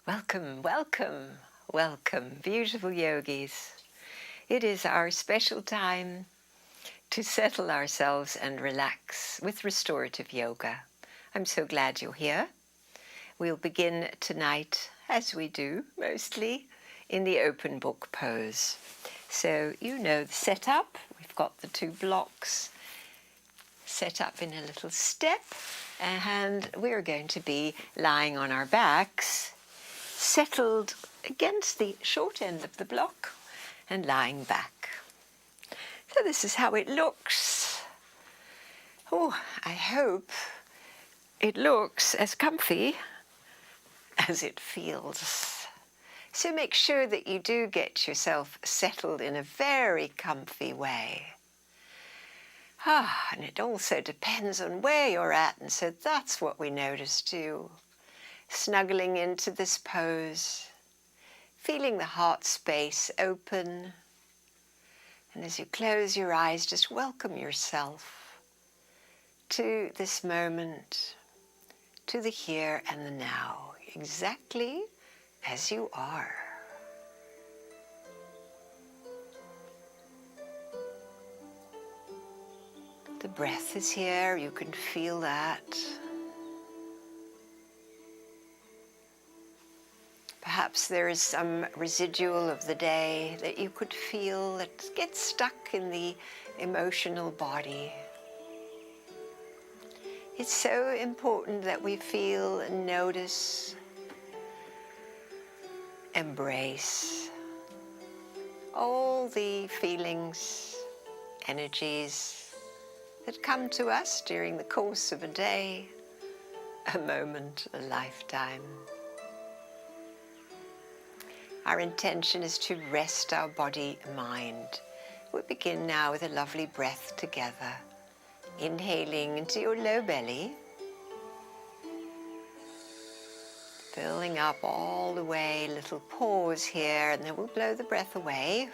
Welcome, welcome, welcome, beautiful yogis. It is our special time to settle ourselves and relax with restorative yoga. I'm so glad you're here. We'll begin tonight, as we do mostly, in the open book pose. So you know the setup. We've got the two blocks set up in a little step, and we're going to be lying on our backs, settled against the short end of the block and lying back. So this is how it looks. Oh, I hope it looks as comfy as it feels. So make sure that you do get yourself settled in a very comfy way. And it also depends on where you're at, and so that's what we notice too. Snuggling into this pose, feeling the heart space open, and as you close your eyes, just welcome yourself to this moment, to the here and the now, exactly as you are. The breath is here, you can feel that. Perhaps there is some residual of the day that you could feel that gets stuck in the emotional body. It's so important that we feel and notice, embrace all the feelings, energies that come to us during the course of a day, a moment, a lifetime. Our intention is to rest our body and mind. We begin now with a lovely breath together. Inhaling into your low belly, filling up all the way, little pause here, and then we'll blow the breath away.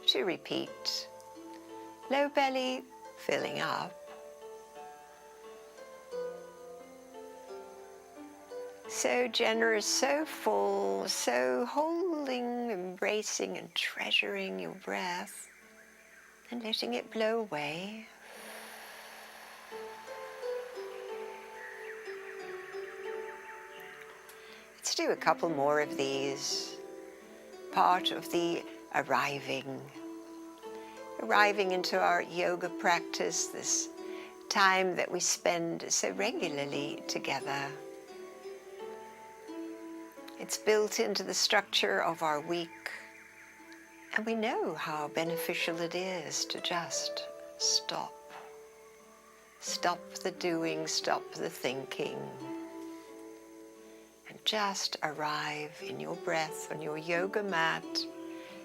To repeat, low belly filling up. So generous, so full, so holding, embracing and treasuring your breath and letting it blow away. Let's do a couple more of these. Part of the arriving into our yoga practice, this time that we spend so regularly together. It's built into the structure of our week, and we know how beneficial it is to just stop. Stop the doing, stop the thinking, and just arrive in your breath on your yoga mat,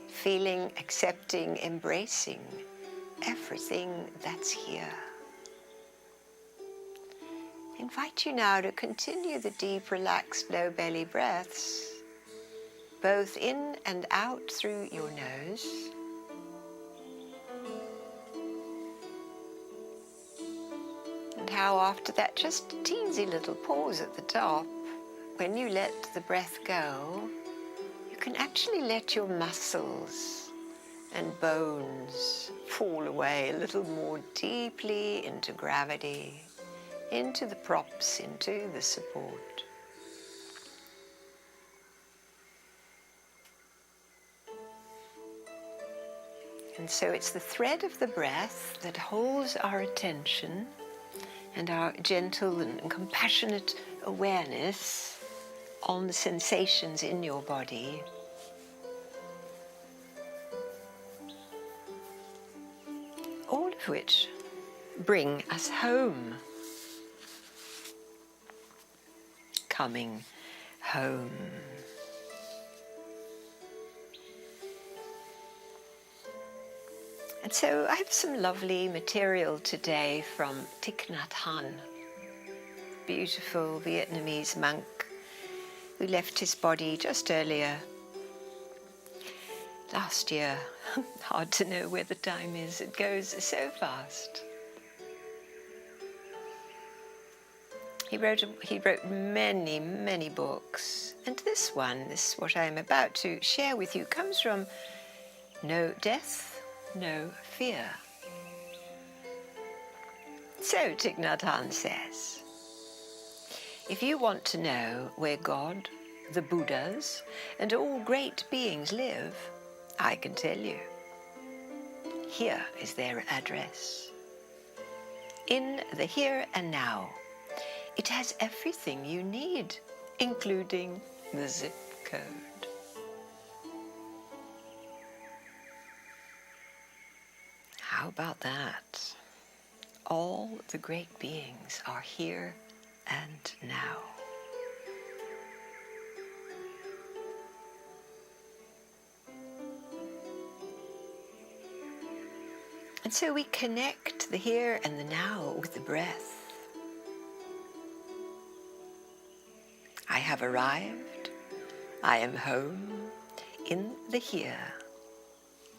feeling, accepting, embracing everything that's here. I invite you now to continue the deep, relaxed, low belly breaths, both in and out through your nose. And how after that, just a teensy little pause at the top, when you let the breath go, you can actually let your muscles and bones fall away a little more deeply into gravity, into the props, into the support. And so it's the thread of the breath that holds our attention and our gentle and compassionate awareness on the sensations in your body. All of which bring us home. Coming home. And so I have some lovely material today from Thich Nhat Hanh, beautiful Vietnamese monk who left his body just earlier last year. Hard to know where the time is, it goes so fast. He wrote many, many books. And this what I am about to share with you, comes from No Death, No Fear. So Thich Nhat Hanh says, if you want to know where God, the Buddhas, and all great beings live, I can tell you. Here is their address. In the here and now, it has everything you need, including the zip code. How about that? All the great beings are here and now. And so we connect the here and the now with the breath. I have arrived. I am home in the here,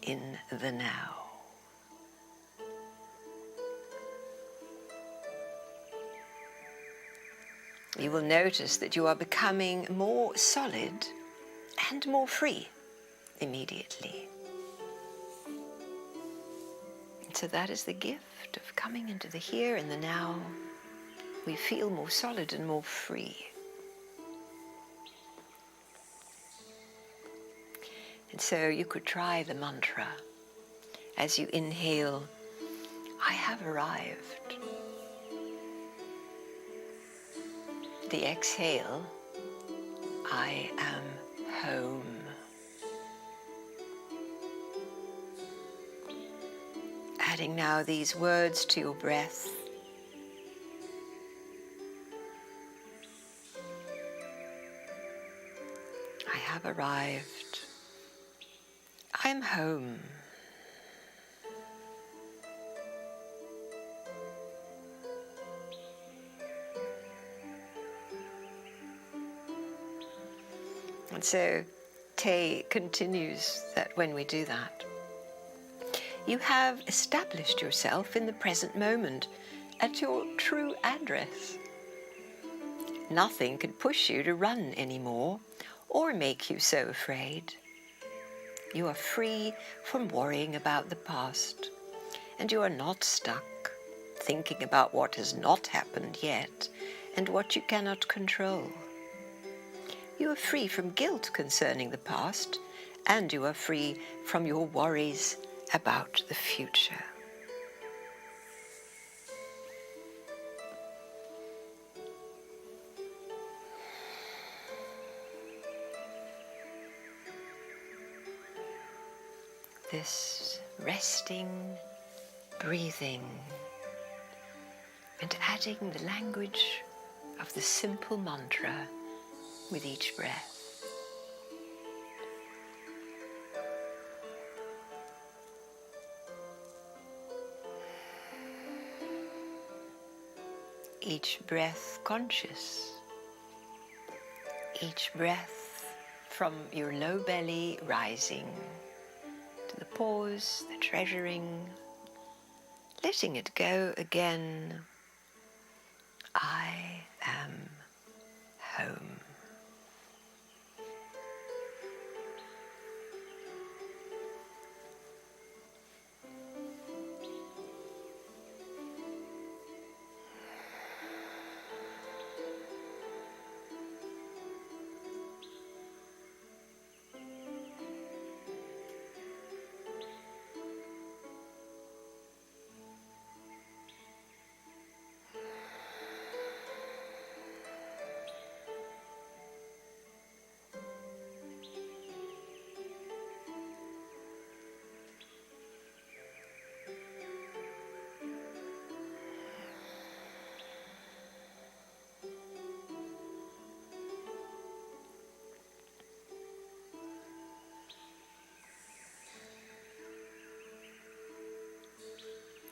in the now. You will notice that you are becoming more solid and more free immediately. And so that is the gift of coming into the here and the now. We feel more solid and more free. And so you could try the mantra as you inhale, I have arrived. The exhale, I am home. Adding now these words to your breath. I have arrived. I am home. And so Te continues that when we do that, you have established yourself in the present moment at your true address. Nothing can push you to run anymore or make you so afraid. You are free from worrying about the past, and you are not stuck thinking about what has not happened yet and what you cannot control. You are free from guilt concerning the past, and you are free from your worries about the future. This resting, breathing, and adding the language of the simple mantra with each breath. Each breath conscious. Each breath from your low belly rising to the pause, the treasuring, letting it go again. I am home.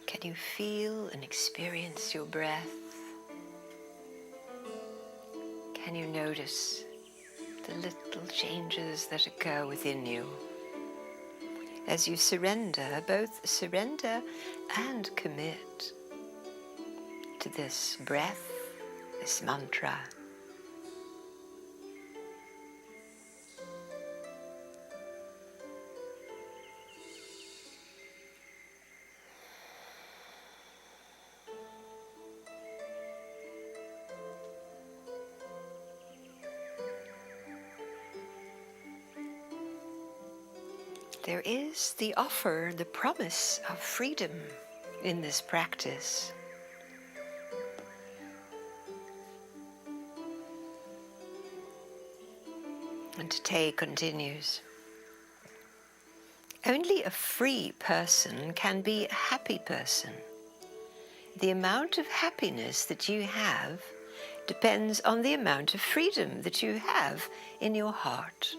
Can you feel and experience your breath? Can you notice the little changes that occur within you as you surrender, both surrender and commit to this breath this mantra. There is the offer, the promise of freedom in this practice. And Tay continues, only a free person can be a happy person. The amount of happiness that you have depends on the amount of freedom that you have in your heart.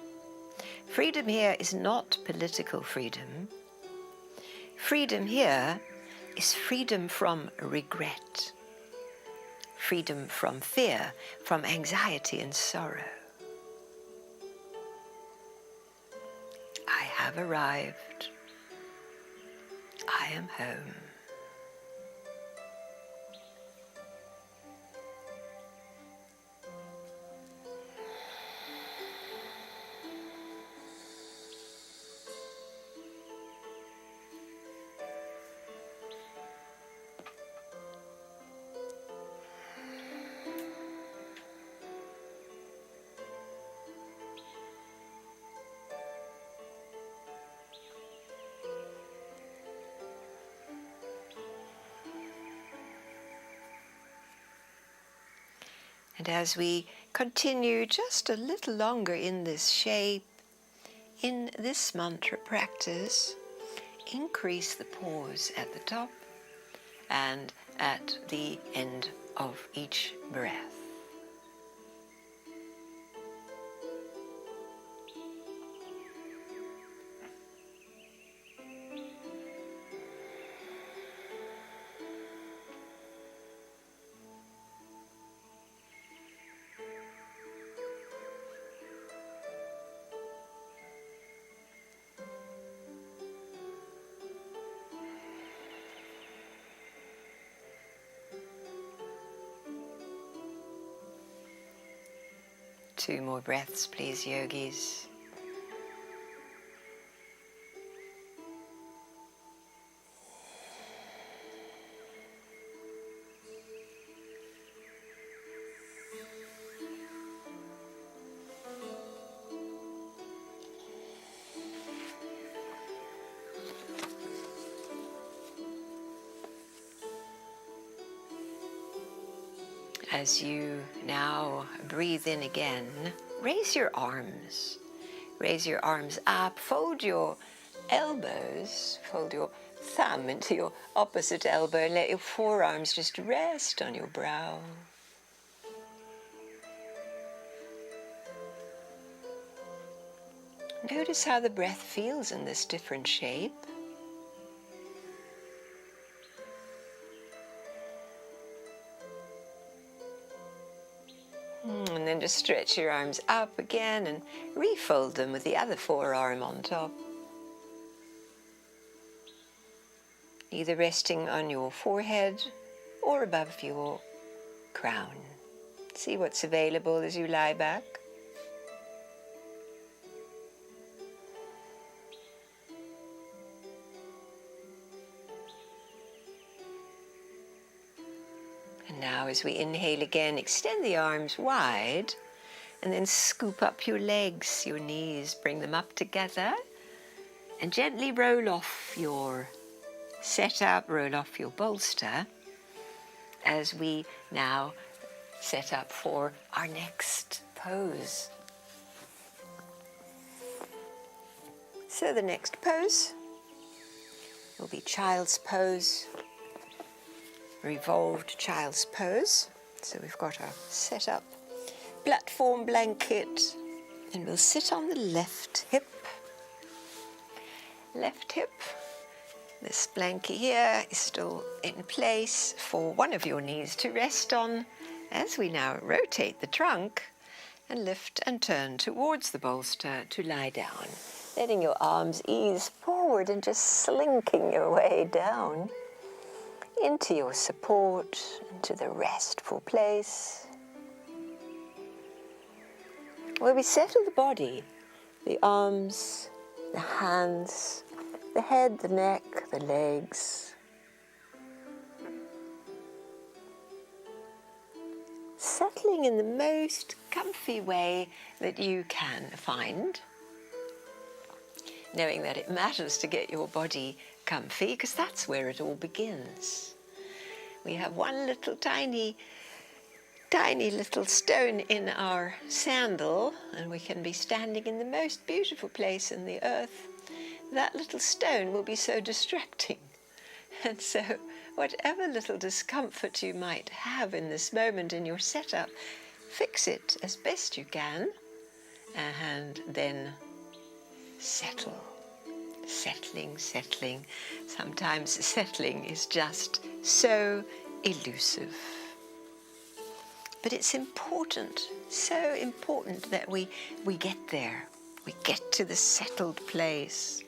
Freedom here is not political freedom. Freedom here is freedom from regret, freedom from fear, from anxiety and sorrow. I have arrived. I am home. And as we continue just a little longer in this shape, in this mantra practice, increase the pause at the top and at the end of each breath. Two more breaths, please, yogis. As you now breathe in again, raise your arms. Raise your arms up, fold your elbows, fold your thumb into your opposite elbow and let your forearms just rest on your brow. Notice how the breath feels in this different shape. And then just stretch your arms up again and refold them with the other forearm on top. Either resting on your forehead or above your crown. See what's available as you lie back. And now as we inhale again, extend the arms wide and then scoop up your legs, your knees, bring them up together and gently roll off your setup, roll off your bolster as we now set up for our next pose. So the next pose will be child's pose, revolved child's pose. So we've got our setup platform blanket and we'll sit on the left hip. Left hip. This blanket here is still in place for one of your knees to rest on as we now rotate the trunk and lift and turn towards the bolster to lie down. Letting your arms ease forward and just slinking your way down into your support, into the restful place. where we settle the body, the arms, the hands, the head, the neck, the legs. Settling in the most comfy way that you can find. Knowing that it matters to get your body comfy, because that's where it all begins. We have one little tiny little stone in our sandal, and we can be standing in the most beautiful place in the earth. That little stone will be so distracting. And so whatever little discomfort you might have in this moment in your setup, fix it as best you can, and then settle. Settling. Sometimes settling is just so elusive. But it's important, so important that we get there. We get to the settled place.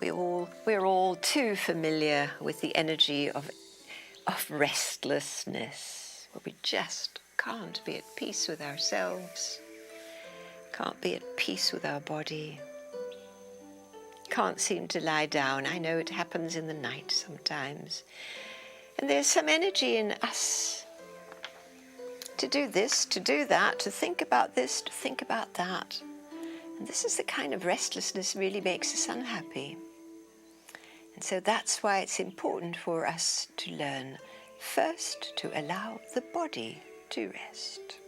We're all too familiar with the energy of restlessness, where we just can't be at peace with ourselves, can't be at peace with our body, can't seem to lie down. I know it happens in the night sometimes. And there's some energy in us to do this, to do that, to think about this, to think about that. And this is the kind of restlessness really makes us unhappy. And so that's why it's important for us to learn first to allow the body to rest.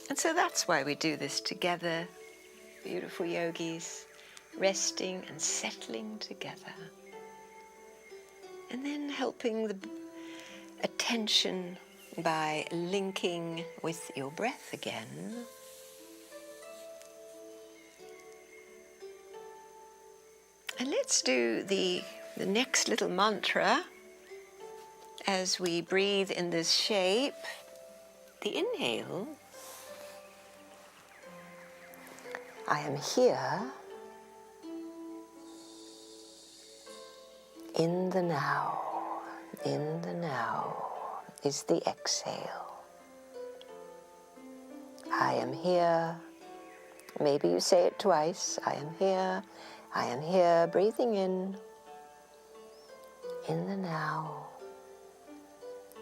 And so that's why we do this together, beautiful yogis, resting and settling together. And then helping the attention by linking with your breath again. And let's do the next little mantra as we breathe in this shape. The inhale. I am here in the now. In the now is the exhale. I am here. Maybe you say it twice. I am here. I am here, breathing in the now,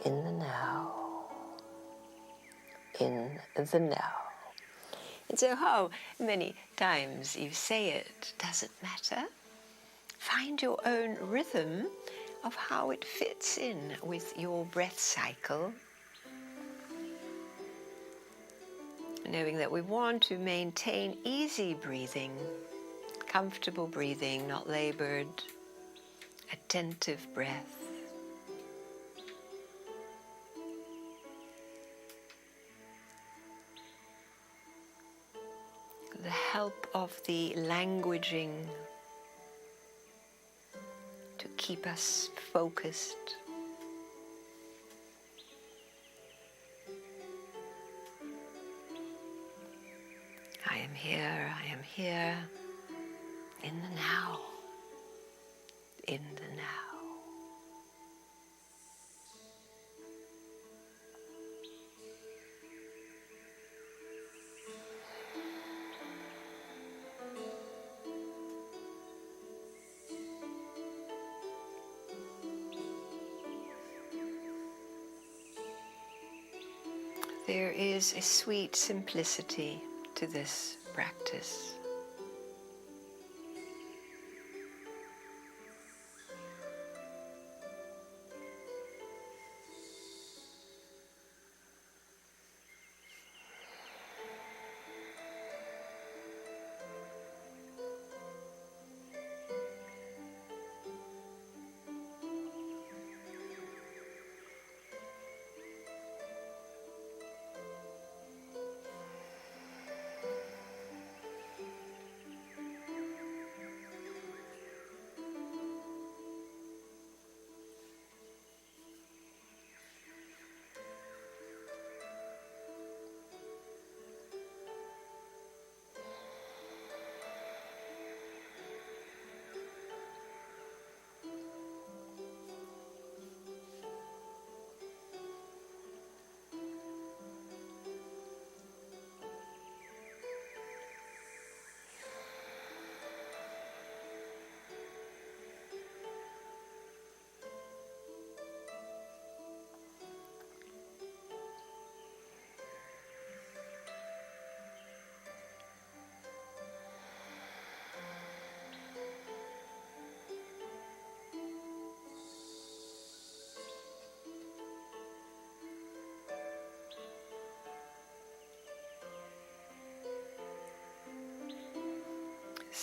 in the now, in the now. And so how many times you say it doesn't matter. Find your own rhythm of how it fits in with your breath cycle. Knowing that we want to maintain easy breathing, comfortable breathing, not labored, attentive breath. The help of the languaging to keep us focused. I am here, in the now, in the now. There is a sweet simplicity to this practice.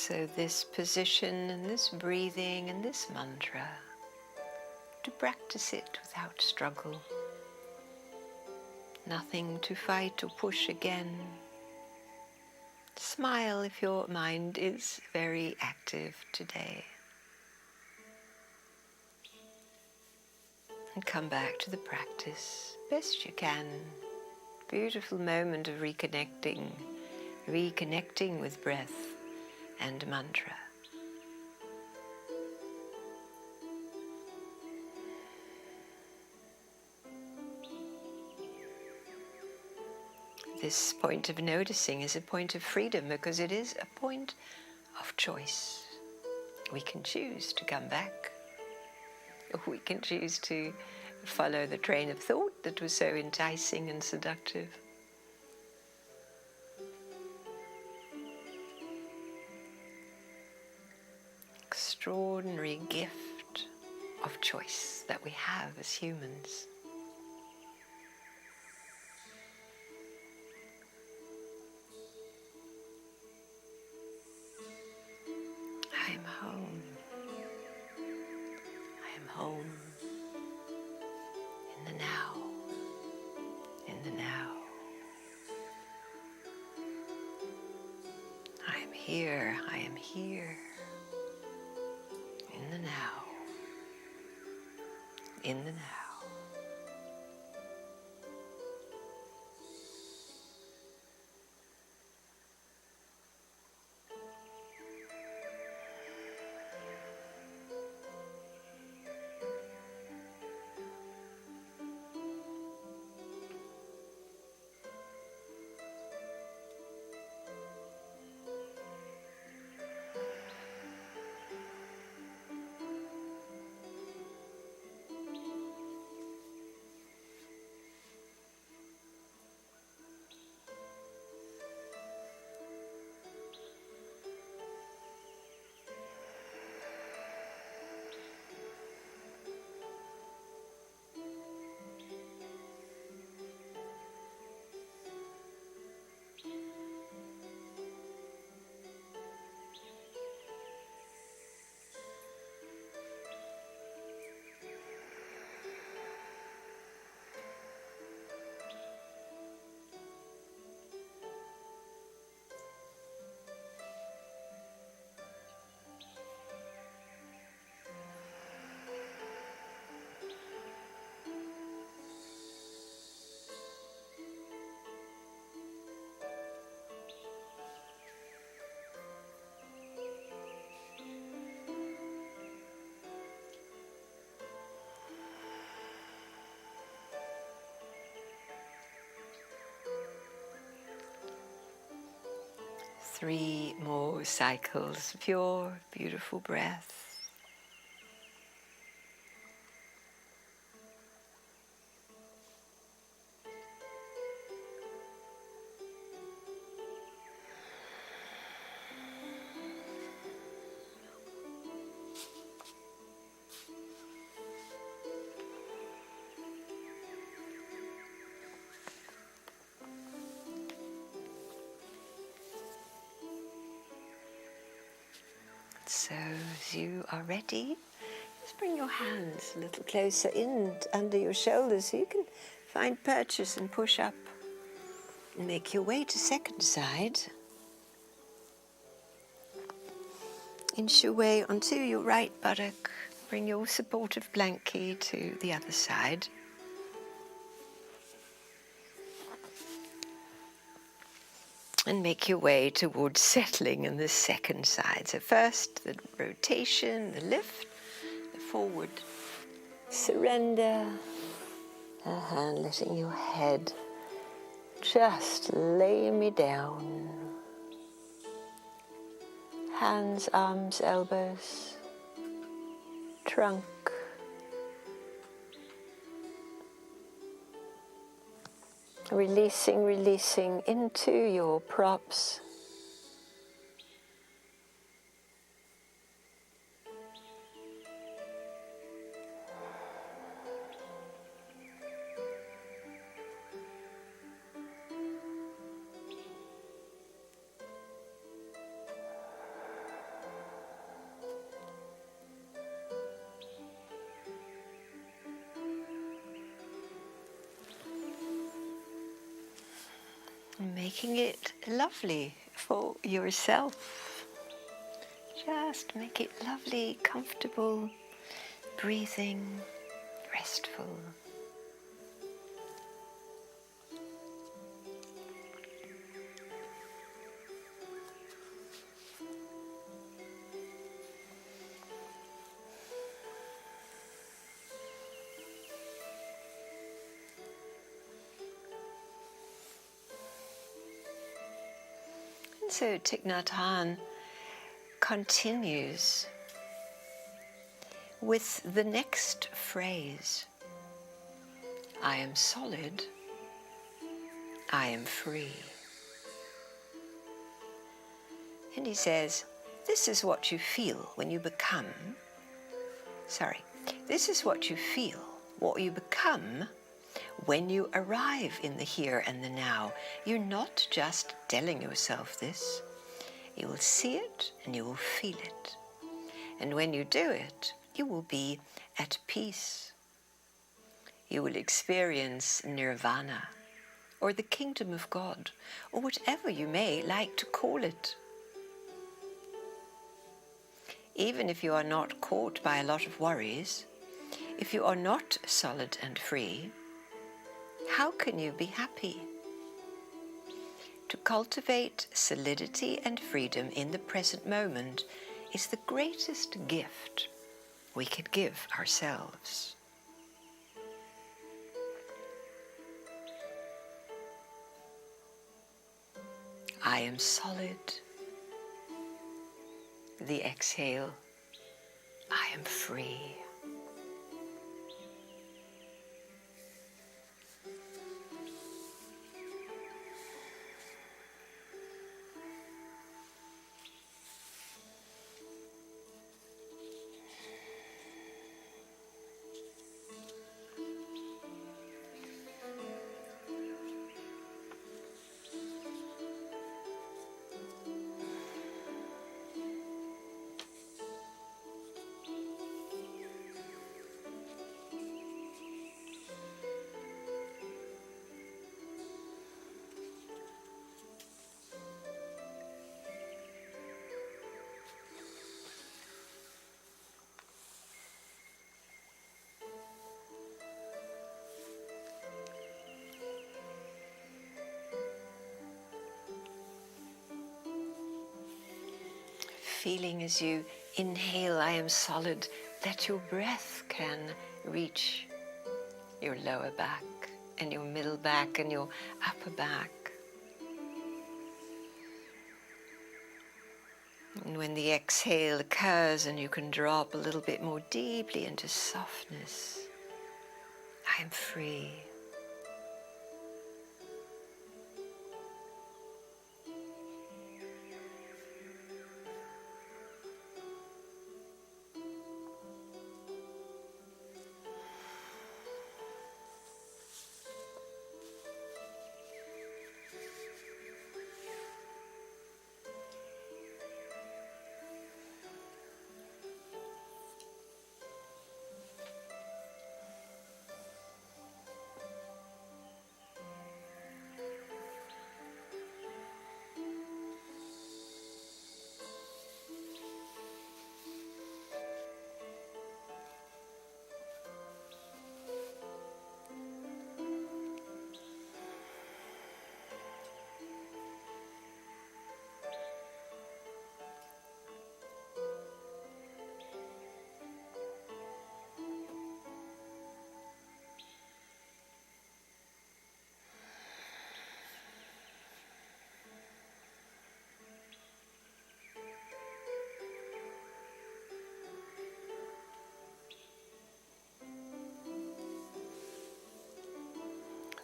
So this position and this breathing and this mantra, to practice it without struggle. Nothing to fight or push again. Smile if your mind is very active today. And come back to the practice best you can. Beautiful moment of reconnecting with breath and mantra. This point of noticing is a point of freedom because it is a point of choice. We can choose to come back, or we can choose to follow the train of thought that was so enticing and seductive. Extraordinary gift of choice that we have as humans. I am home. I am home in the now, in the now. I am here, in the now, in the now. Three more cycles of your beautiful breath. So as you are ready, just bring your hands a little closer in under your shoulders so you can find purchase and push up. And make your way to second side. Inch your way onto your right buttock. Bring your supportive blankie to the other side. And make your way towards settling in the second side. So first the rotation, the lift, the forward surrender, and letting your head just lay me down. Hands, arms, elbows, trunk. Releasing into your props. making it lovely for yourself. Just make it lovely, comfortable, breathing, restful. And so Thich Nhat Hanh continues with the next phrase. I am solid, I am free. And he says, this is what you feel when you become, this is what you feel, what you become when you arrive in the here and the now. You're not just telling yourself this. You will see it and you will feel it. And when you do it, you will be at peace. You will experience nirvana, or the kingdom of God, or whatever you may like to call it. Even if you are not caught by a lot of worries, if you are not solid and free, how can you be happy? To cultivate solidity and freedom in the present moment is the greatest gift we could give ourselves. I am solid. The exhale, I am free. Feeling as you inhale, I am solid, that your breath can reach your lower back and your middle back and your upper back. And when the exhale occurs and you can drop a little bit more deeply into softness, I am free.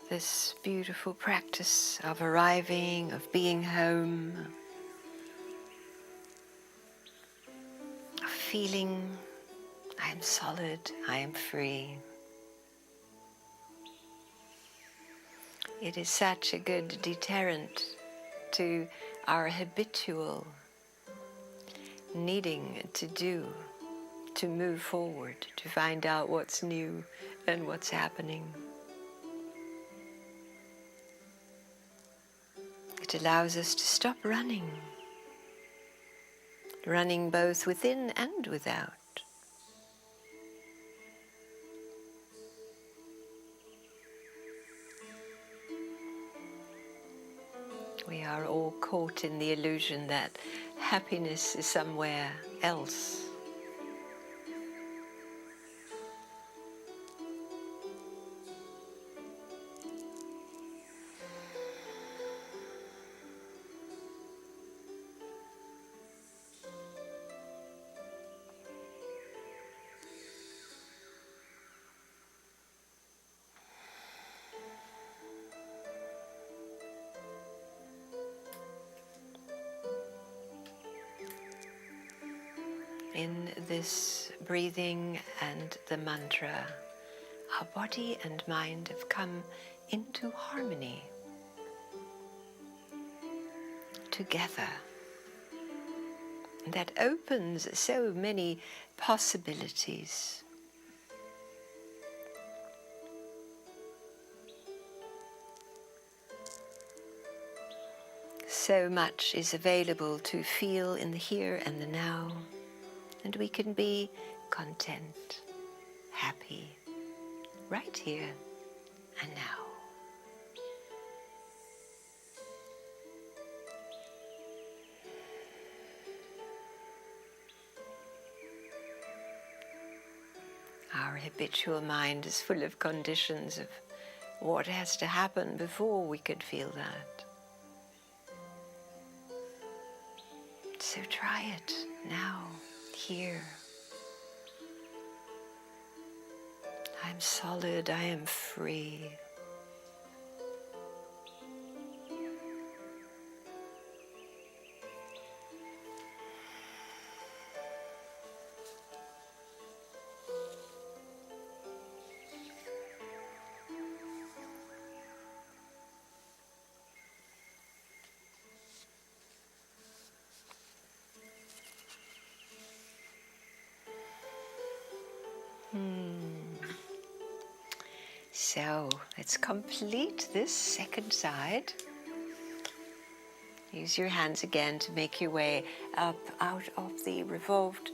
This beautiful practice of arriving, of being home, of feeling, I am solid, I am free. It is such a good deterrent to our habitual needing to do, to move forward, to find out what's new and what's happening. It allows us to stop running both within and without. We are all caught in the illusion that happiness is somewhere else. In this breathing and the mantra, our body and mind have come into harmony together. And that opens so many possibilities. So much is available to feel in the here and the now, and we can be content, happy, right here and now. Our habitual mind is full of conditions of what has to happen before we could feel that. So try it now, here. I'm solid, I am free. So let's complete this second side. Use your hands again to make your way up out of the revolved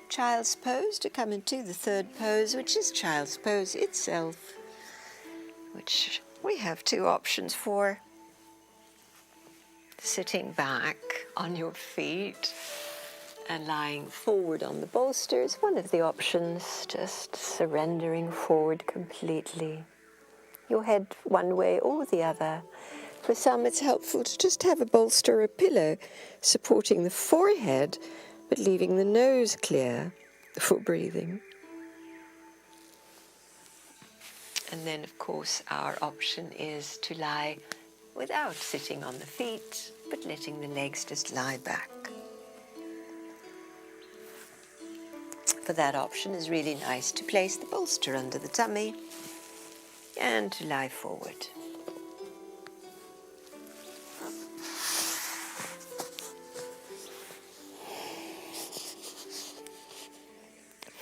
child's pose to come into the third pose, which is child's pose itself, which we have two options for. Sitting back on your feet and lying forward on the bolsters, one of the options, just surrendering forward completely. Your head one way or the other. For some, it's helpful to just have a bolster or a pillow supporting the forehead, but leaving the nose clear for breathing. And then, of course, our option is to lie without sitting on the feet, but letting the legs just lie back. For that option, it's really nice to place the bolster under the tummy and to lie forward.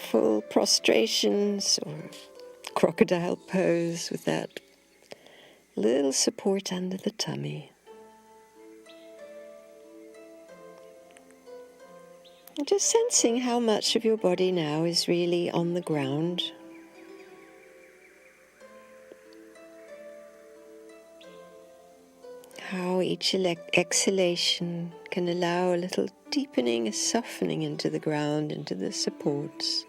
Full prostrations or crocodile pose with that little support under the tummy. And just sensing how much of your body now is really on the ground. How each exhalation can allow a little deepening, a softening into the ground, into the supports.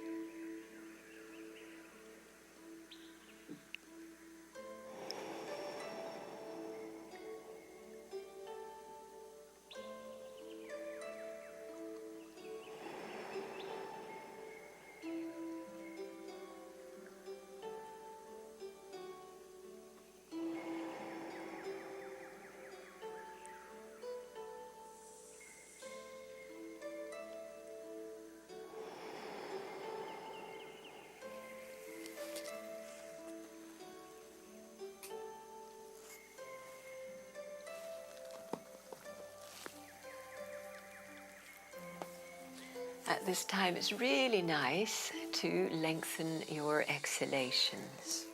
At this time, it's really nice to lengthen your exhalations.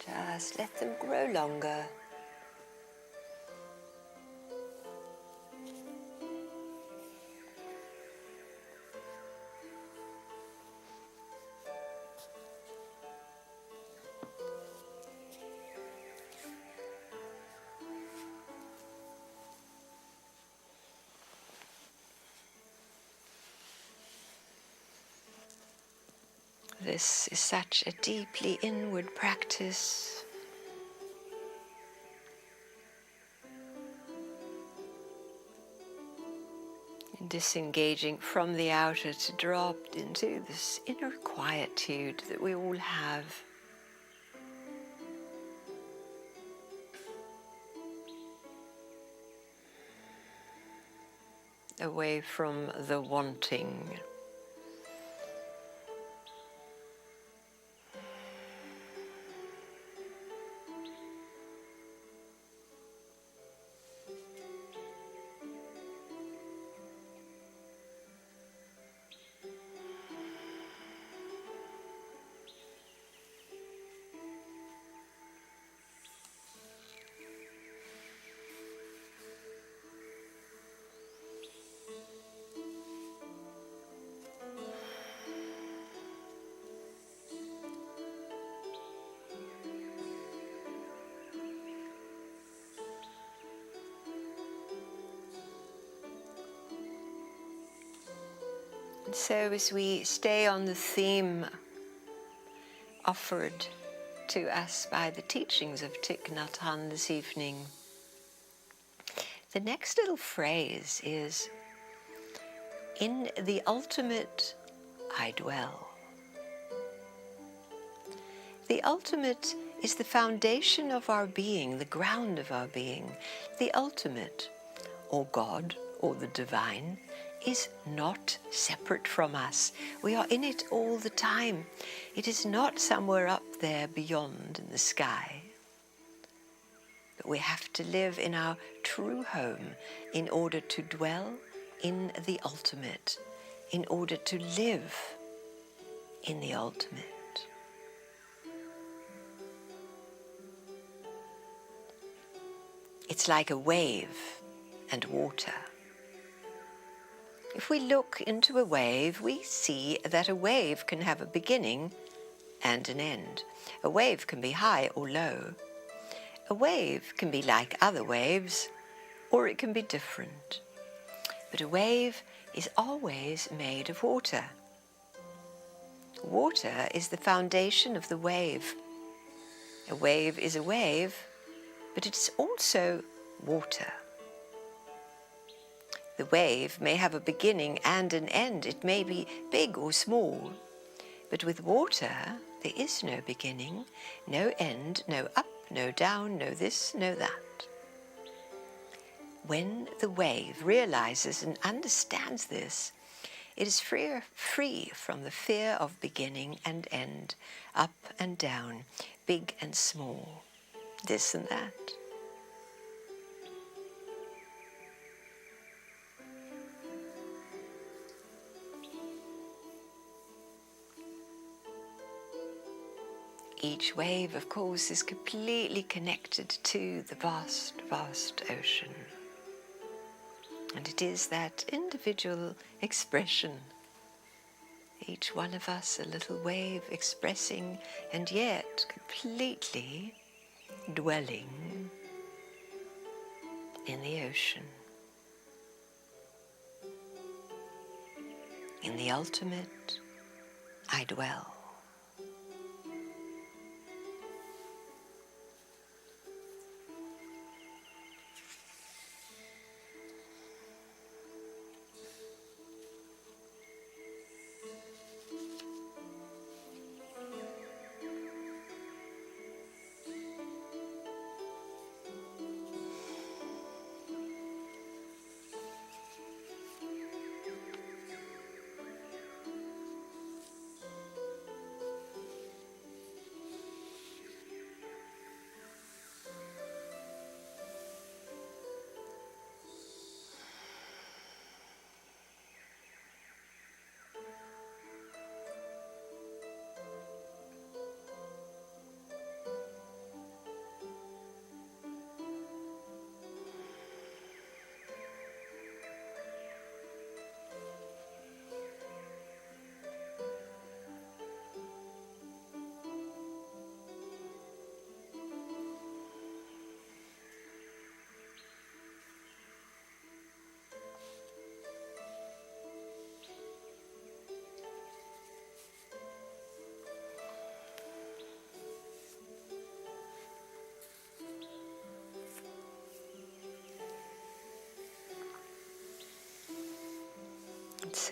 Just let them grow longer. This is such a deeply inward practice. Disengaging from the outer to drop into this inner quietude that we all have. Away from the wanting. So as we stay on the theme offered to us by the teachings of Thich Nhat Hanh this evening, the next little phrase is, "In the ultimate I dwell." The ultimate is the foundation of our being, the ground of our being. The ultimate, or God, or the divine, is not separate from us. We are in it all the time. It is not somewhere up there beyond in the sky. But we have to live in our true home in order to dwell in the ultimate, in order to live in the ultimate. It's like a wave and water. If we look into a wave, we see that a wave can have a beginning and an end. A wave can be high or low. A wave can be like other waves, or it can be different. But a wave is always made of water. Water is the foundation of the wave. A wave is a wave, but it's also water. The wave may have a beginning and an end. It may be big or small. But with water, there is no beginning, no end, no up, no down, no this, no that. When the wave realizes and understands this, it is free from the fear of beginning and end, up and down, big and small, this and that. Each wave, of course, is completely connected to the vast, vast ocean. And it is that individual expression. Each one of us a little wave expressing and yet completely dwelling in the ocean. In the ultimate, I dwell.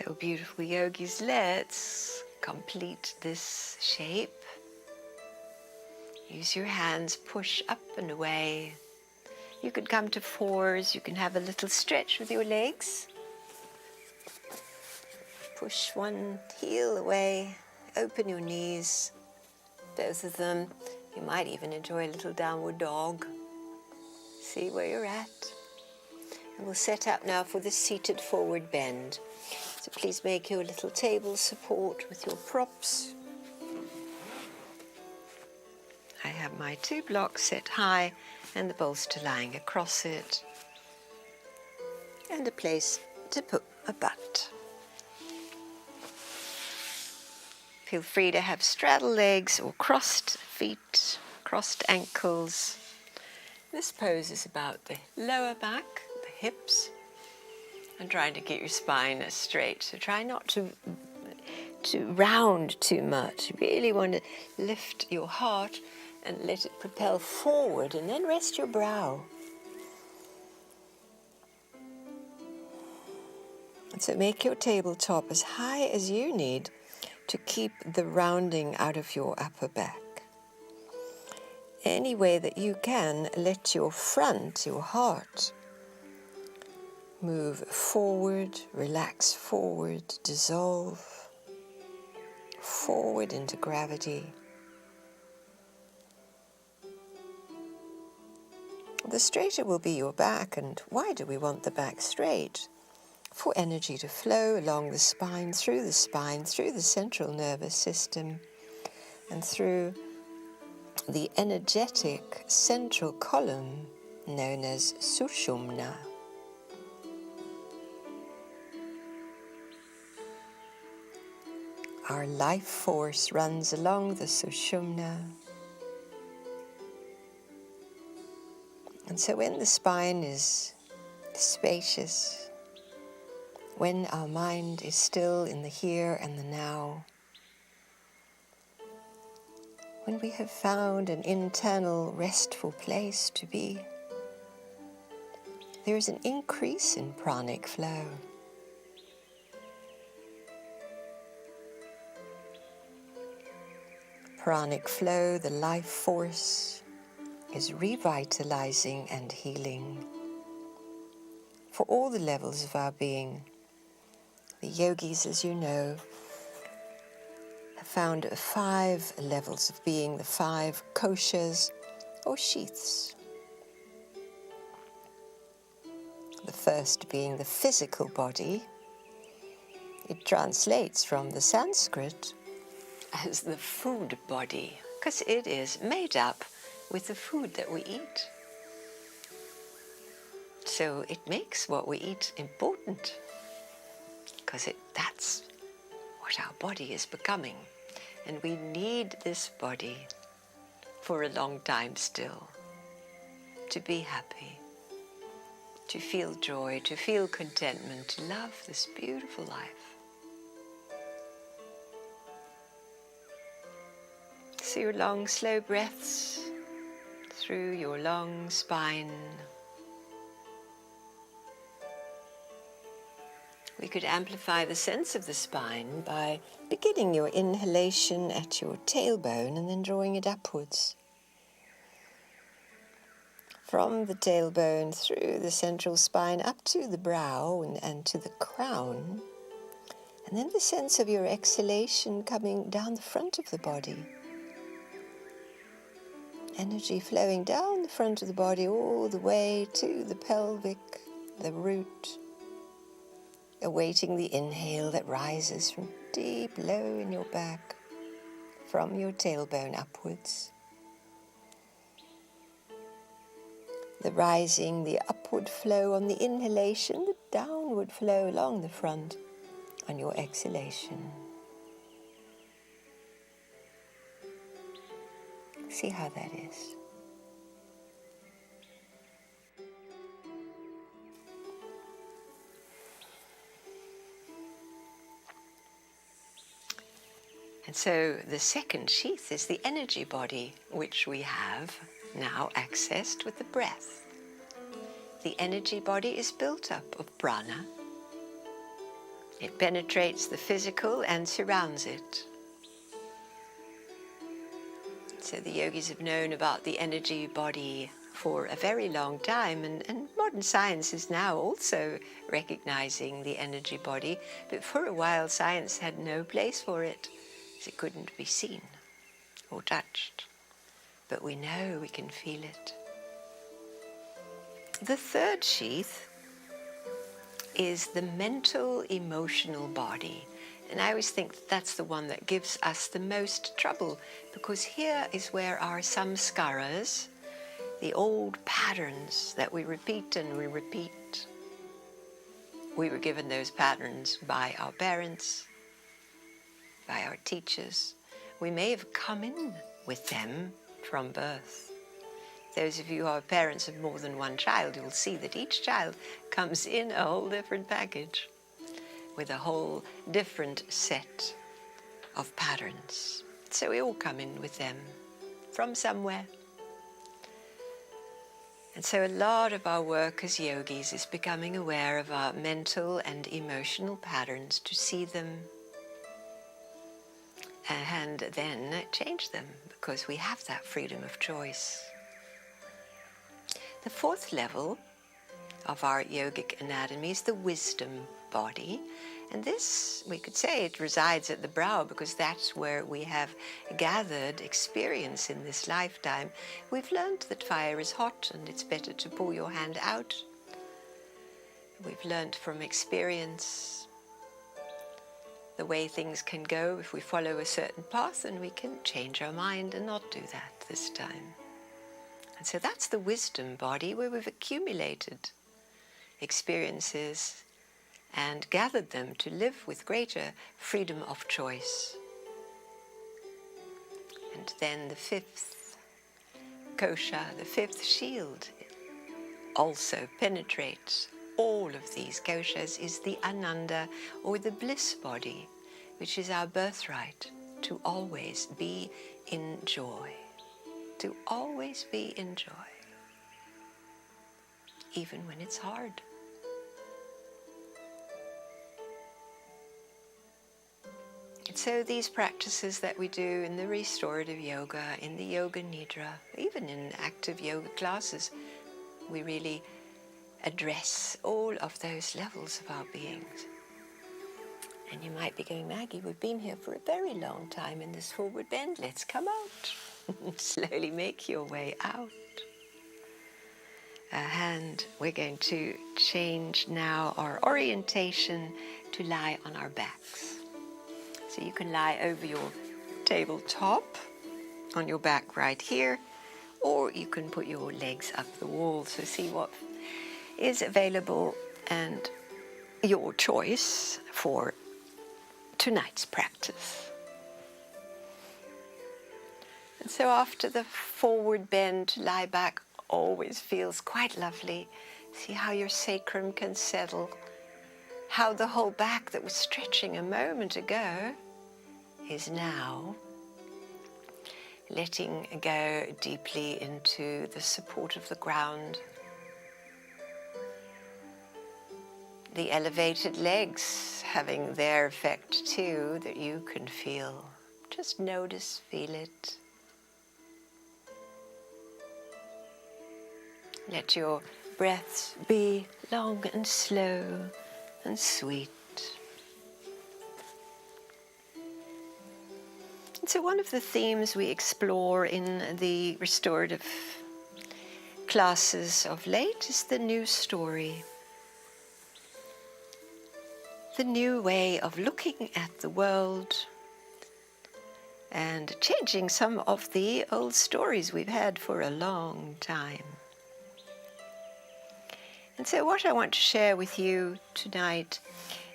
So beautiful yogis, let's complete this shape. Use your hands, push up and away. You can come to fours, you can have a little stretch with your legs. Push one heel away, open your knees, both of them. You might even enjoy a little downward dog. See where you're at. And we'll set up now for the seated forward bend. So please make your little table support with your props. I have my 2 blocks set high and the bolster lying across it. And a place to put a butt. Feel free to have straddle legs or crossed feet, crossed ankles. This pose is about the lower back, the hips, and trying to get your spine straight. So try not to round too much. You really want to lift your heart and let it propel forward, and then rest your brow. And so make your tabletop as high as you need to keep the rounding out of your upper back. Any way that you can, let your front, your heart, move forward, relax forward, dissolve forward into gravity. The straighter will be your back, and why do we want the back straight? For energy to flow along the spine, through the central nervous system, and through the energetic central column known as Sushumna. Our life force runs along the Sushumna. And so when the spine is spacious, when our mind is still in the here and the now, when we have found an internal restful place to be, there is an increase in pranic flow. Pranic flow, the life force, is revitalizing and healing for all the levels of our being. The yogis, as you know, have found 5 levels of being, the 5 koshas or sheaths. The first being the physical body. It translates from the Sanskrit as the food body, because it is made up with the food that we eat. So it makes what we eat important, because that's what our body is becoming. And we need this body for a long time still, to be happy, to feel joy, to feel contentment, to love this beautiful life. So your long, slow breaths through your long spine. We could amplify the sense of the spine by beginning your inhalation at your tailbone and then drawing it upwards. From the tailbone through the central spine up to the brow and to the crown. And then the sense of your exhalation coming down the front of the body. Energy flowing down the front of the body all the way to the pelvic, the root, awaiting the inhale that rises from deep low in your back, from your tailbone upwards. The rising, the upward flow on the inhalation, the downward flow along the front on your exhalation. See how that is. And so the second sheath is the energy body, which we have now accessed with the breath. The energy body is built up of prana, It penetrates the physical and surrounds it. So the yogis have known about the energy body for a very long time, and modern science is now also recognizing the energy body, but for a while science had no place for it, as it couldn't be seen or touched. But we know we can feel it. The third sheath is the mental emotional body. And I always think that's the one that gives us the most trouble, because here is where our samskaras, the old patterns that we repeat and we repeat. We were given those patterns by our parents, by our teachers. We may have come in with them from birth. Those of you who are parents of more than one child, you'll see that each child comes in a whole different package with a whole different set of patterns. So we all come in with them from somewhere. And so a lot of our work as yogis is becoming aware of our mental and emotional patterns, to see them and then change them, because we have that freedom of choice. The fourth level of our yogic anatomy is the wisdom body. And this, we could say, it resides at the brow, because that's where we have gathered experience in this lifetime. We've learned that fire is hot and it's better to pull your hand out. We've learned from experience the way things can go if we follow a certain path, and we can change our mind and not do that this time. And so that's the wisdom body, where we've accumulated experiences and gathered them to live with greater freedom of choice. And then the fifth kosha, the fifth shield, also penetrates all of these koshas, is the ananda, or the bliss body, which is our birthright to always be in joy. To always be in joy, even when it's hard. And so these practices that we do in the restorative yoga, in the yoga nidra, even in active yoga classes, we really address all of those levels of our beings. And you might be going, Maggie, we've been here for a very long time in this forward bend. Let's come out. Slowly make your way out. And we're going to change now our orientation to lie on our backs. So you can lie over your tabletop on your back right here, or you can put your legs up the wall. So see what is available and your choice for tonight's practice. And so after the forward bend, to lie back always feels quite lovely. See how your sacrum can settle, how the whole back that was stretching a moment ago is now letting go deeply into the support of the ground. The elevated legs having their effect too, that you can feel. Just notice, feel it. Let your breaths be long and slow and sweet. And so one of the themes we explore in the restorative classes of late is the new story. The new way of looking at the world and changing some of the old stories we've had for a long time. And so what I want to share with you tonight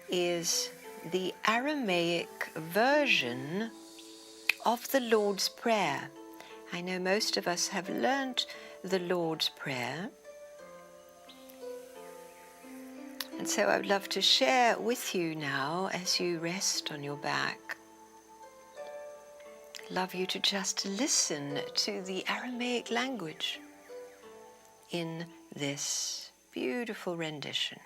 is the Aramaic version of the Lord's Prayer. I know most of us have learnt the Lord's Prayer. And so I would love to share with you now as you rest on your back. I'd love you to just listen to the Aramaic language in this beautiful rendition.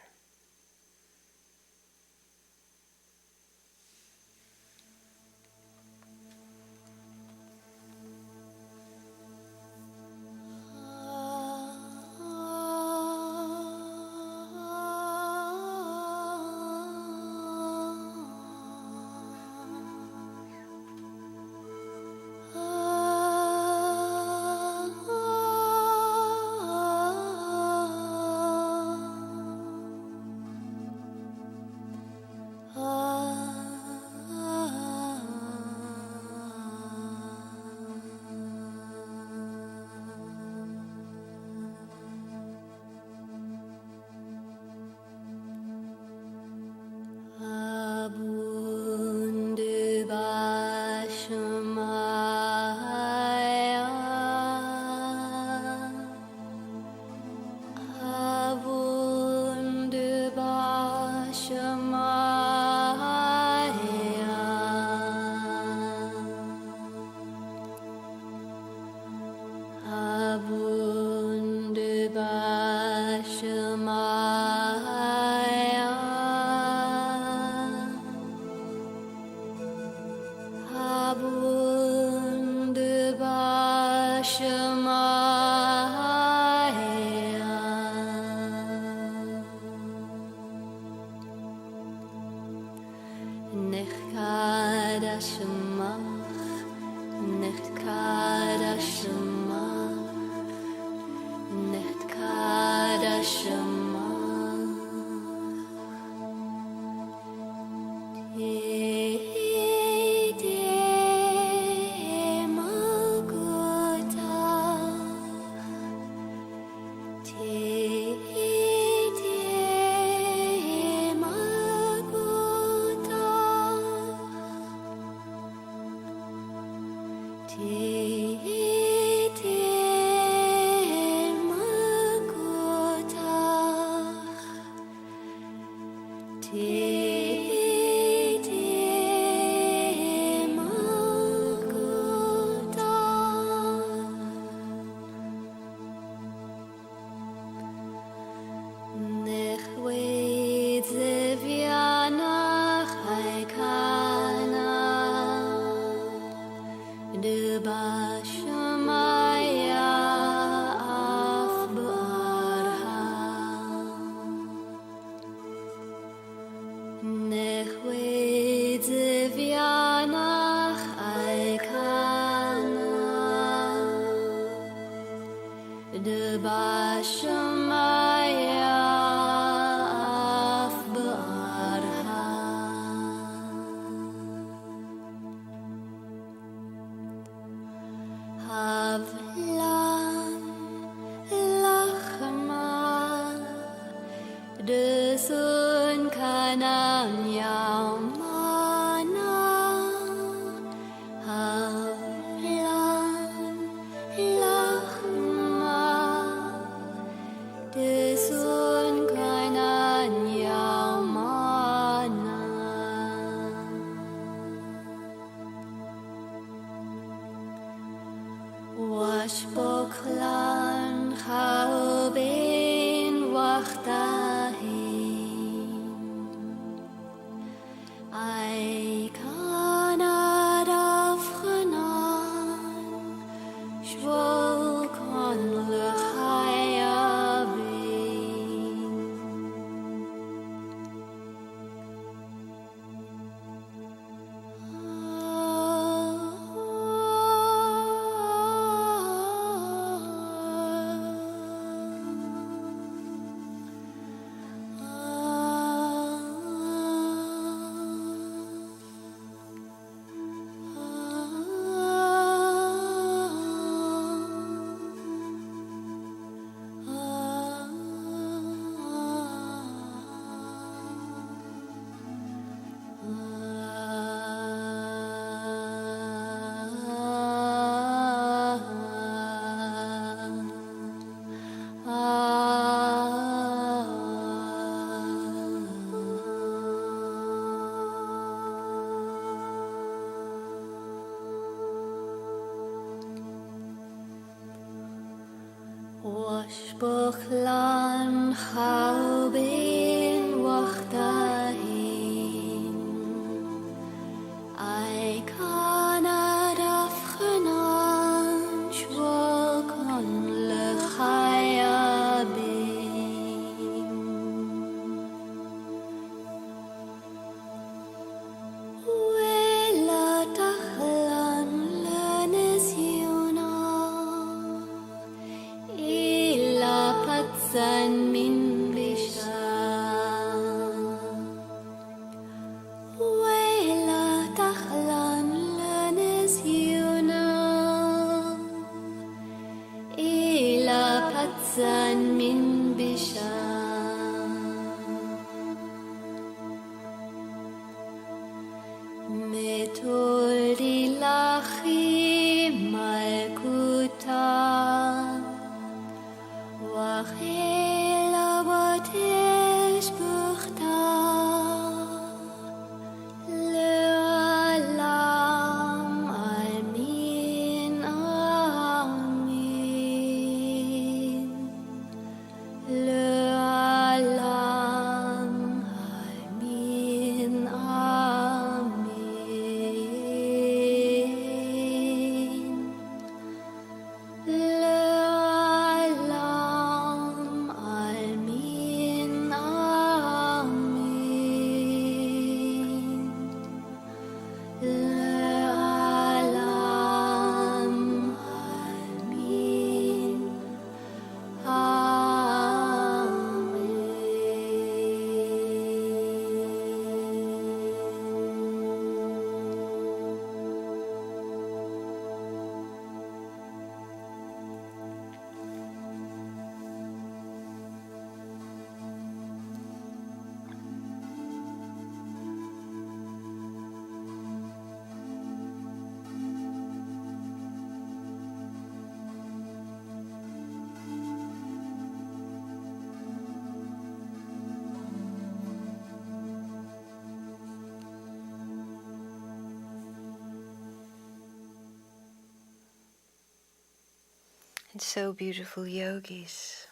So beautiful, yogis.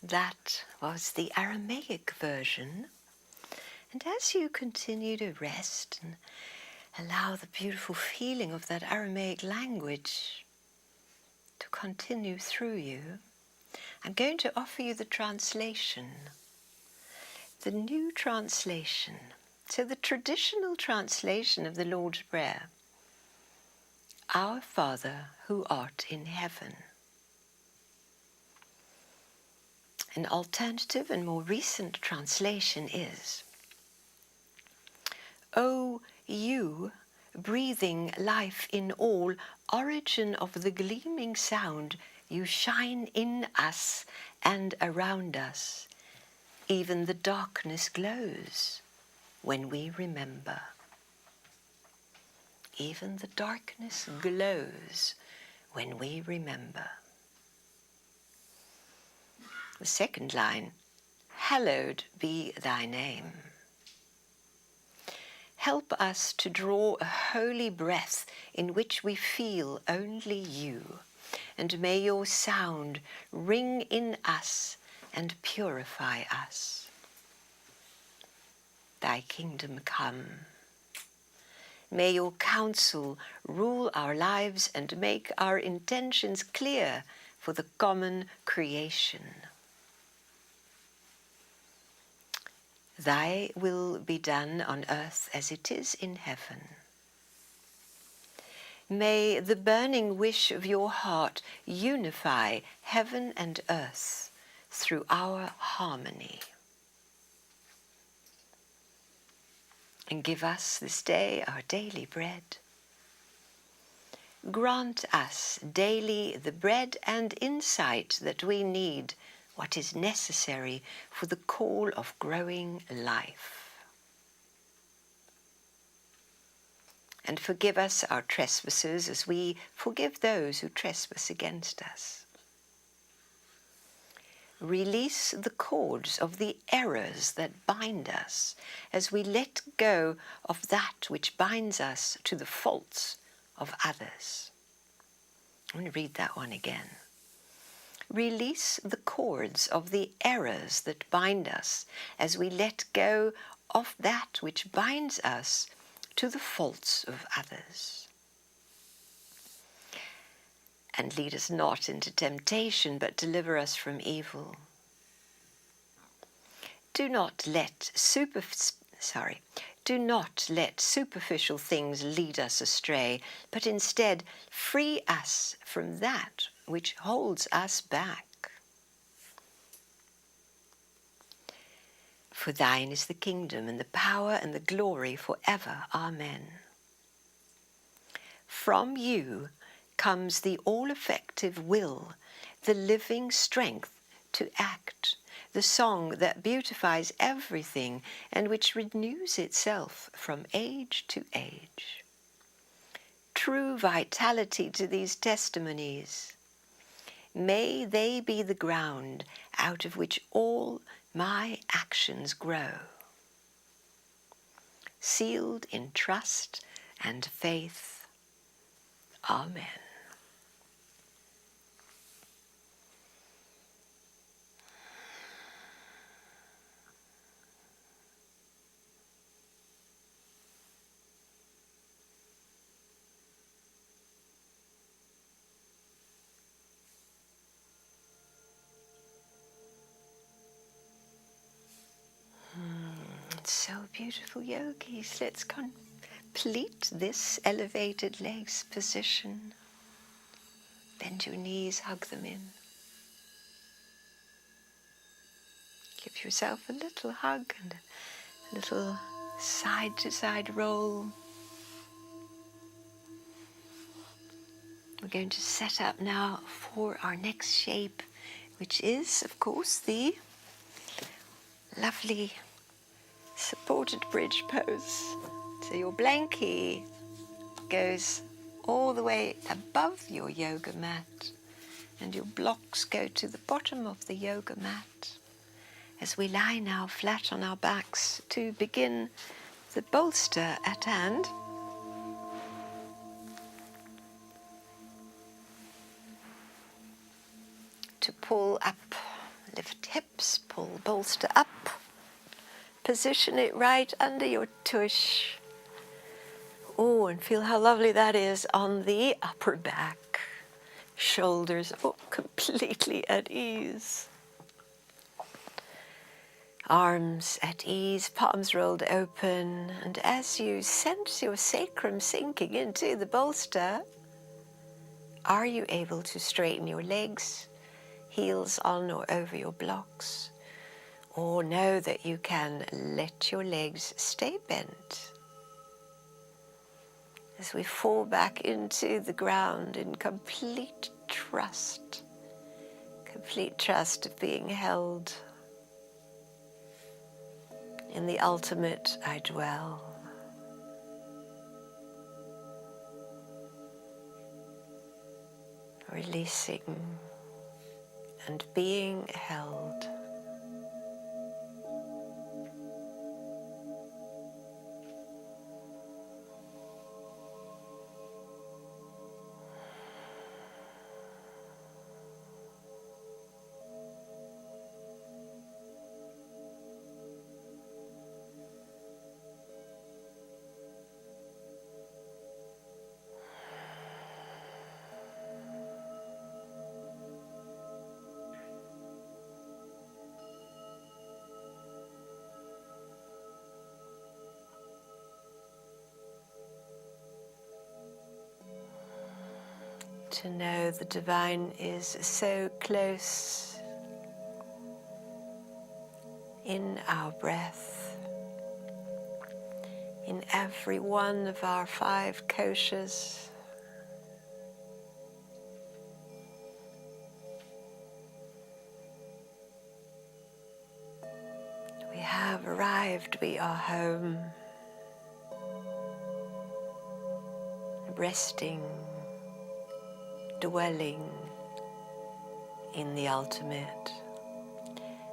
That was the Aramaic version. And as you continue to rest and allow the beautiful feeling of that Aramaic language to continue through you, I'm going to offer you the translation, the new translation. So the traditional translation of the Lord's Prayer, Our Father who art in heaven. An alternative and more recent translation is, O you, breathing life in all, origin of the gleaming sound, you shine in us and around us. Even the darkness glows when we remember. Even the darkness glows when we remember. The second line, hallowed be thy name. Help us to draw a holy breath in which we feel only you, and may your sound ring in us and purify us. Thy kingdom come. May your counsel rule our lives and make our intentions clear for the common creation. Thy will be done on earth as it is in heaven. May the burning wish of your heart unify heaven and earth through our harmony. And give us this day our daily bread. Grant us daily the bread and insight that we need, what is necessary for the call of growing life. And forgive us our trespasses as we forgive those who trespass against us. Release the cords of the errors that bind us as we let go of that which binds us to the faults of others. I'm going to read that one again. Release the cords of the errors that bind us as we let go of that which binds us to the faults of others. And lead us not into temptation, but deliver us from evil. Do not let superficial things lead us astray, but instead free us from that which holds us back. For thine is the kingdom and the power and the glory forever. Amen. From you comes the all-effective will, the living strength to act, the song that beautifies everything and which renews itself from age to age. True vitality to these testimonies. May they be the ground out of which all my actions grow. Sealed in trust and faith. Amen. So beautiful, yogis. Let's complete this elevated legs position. Bend your knees, hug them in. Give yourself a little hug and a little side-to-side roll. We're going to set up now for our next shape, which is, of course, the lovely supported bridge pose. So your blankie goes all the way above your yoga mat and your blocks go to the bottom of the yoga mat as we lie now flat on our backs to begin the bolster at hand. pull up. Lift hips, pull bolster up. Position it right under your tush. Oh, and feel how lovely that is on the upper back. Shoulders, oh, completely at ease. Arms at ease, palms rolled open, and as you sense your sacrum sinking into the bolster, are you able to straighten your legs, heels on or over your blocks, or know that you can let your legs stay bent as we fall back into the ground in complete trust of being held. In the ultimate, I dwell. Releasing and being held. To know the divine is so close in our breath, in every one of our 5 koshas. We have arrived, we are home, resting, dwelling in the ultimate.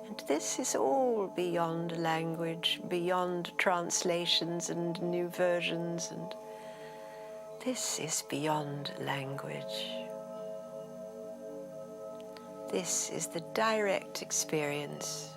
And this is all beyond language, beyond translations and new versions, and this is beyond language. This is the direct experience.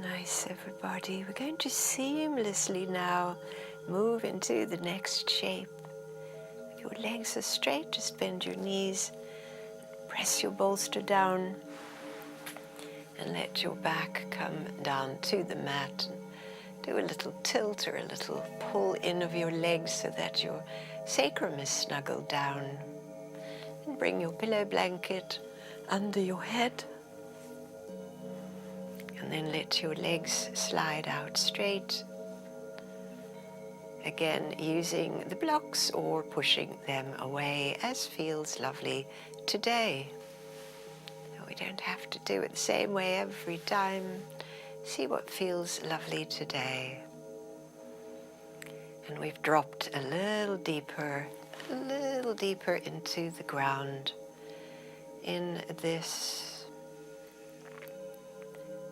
Nice, everybody. We're going to seamlessly now move into the next shape. If your legs are straight, just bend your knees, press your bolster down, and let your back come down to the mat. Do a little tilt or a little pull in of your legs so that your sacrum is snuggled down. And bring your pillow blanket under your head. And then let your legs slide out straight. Again, using the blocks or pushing them away as feels lovely today. We don't have to do it the same way every time. See what feels lovely today. And we've dropped a little deeper into the ground in this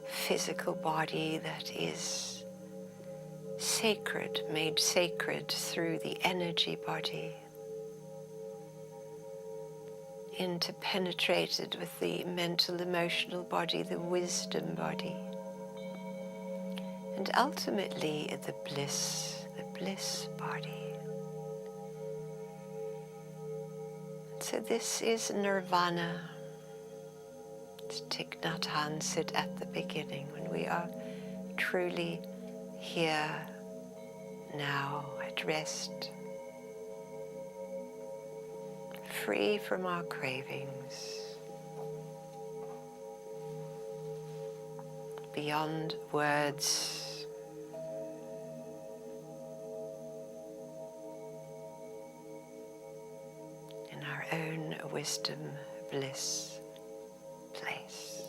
physical body that is sacred, made sacred through the energy body, interpenetrated with the mental, emotional body, the wisdom body, and ultimately the bliss body. So this is nirvana. It's Thich Nhat Hanh said at the beginning, when we are truly here, now, at rest, free from our cravings, beyond words, in our own wisdom, bliss place.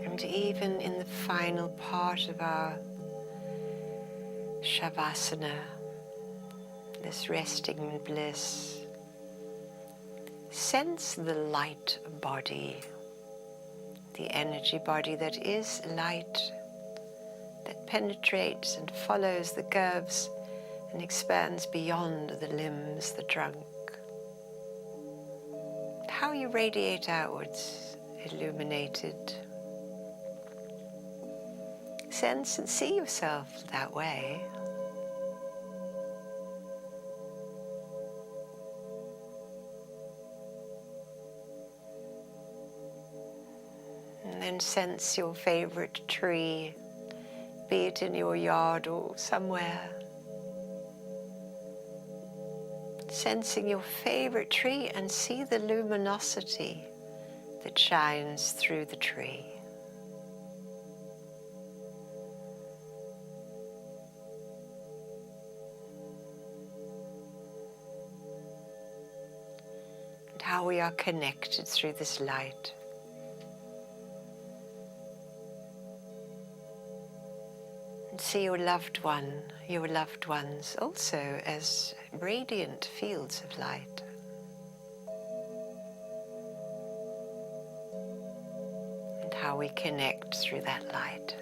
And even in the final part of our Shavasana, this resting in bliss, sense the light body, the energy body that is light, that penetrates and follows the curves and expands beyond the limbs, the trunk. How you radiate outwards, illuminated. Sense and see yourself that way. And then sense your favorite tree, be it in your yard or somewhere. Sensing your favorite tree and see the luminosity that shines through the tree. how we are connected through this light. And see your loved one, your loved ones also as radiant fields of light. And how we connect through that light.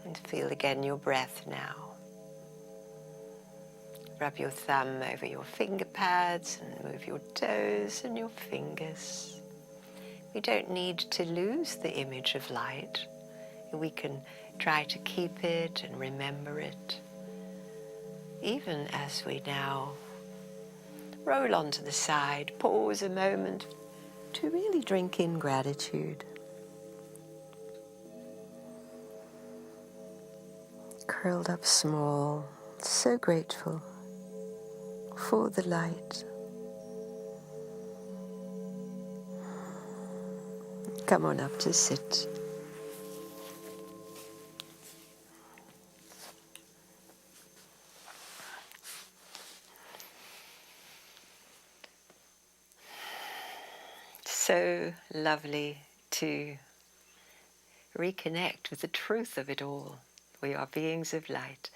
And feel again your breath now. Rub your thumb over your finger pads and move your toes and your fingers. We don't need to lose the image of light. We can try to keep it and remember it, even as we now roll onto the side, pause a moment to really drink in gratitude. Curled up small, so grateful for the light. Come on up to sit. So lovely to reconnect with the truth of it all. We are beings of light.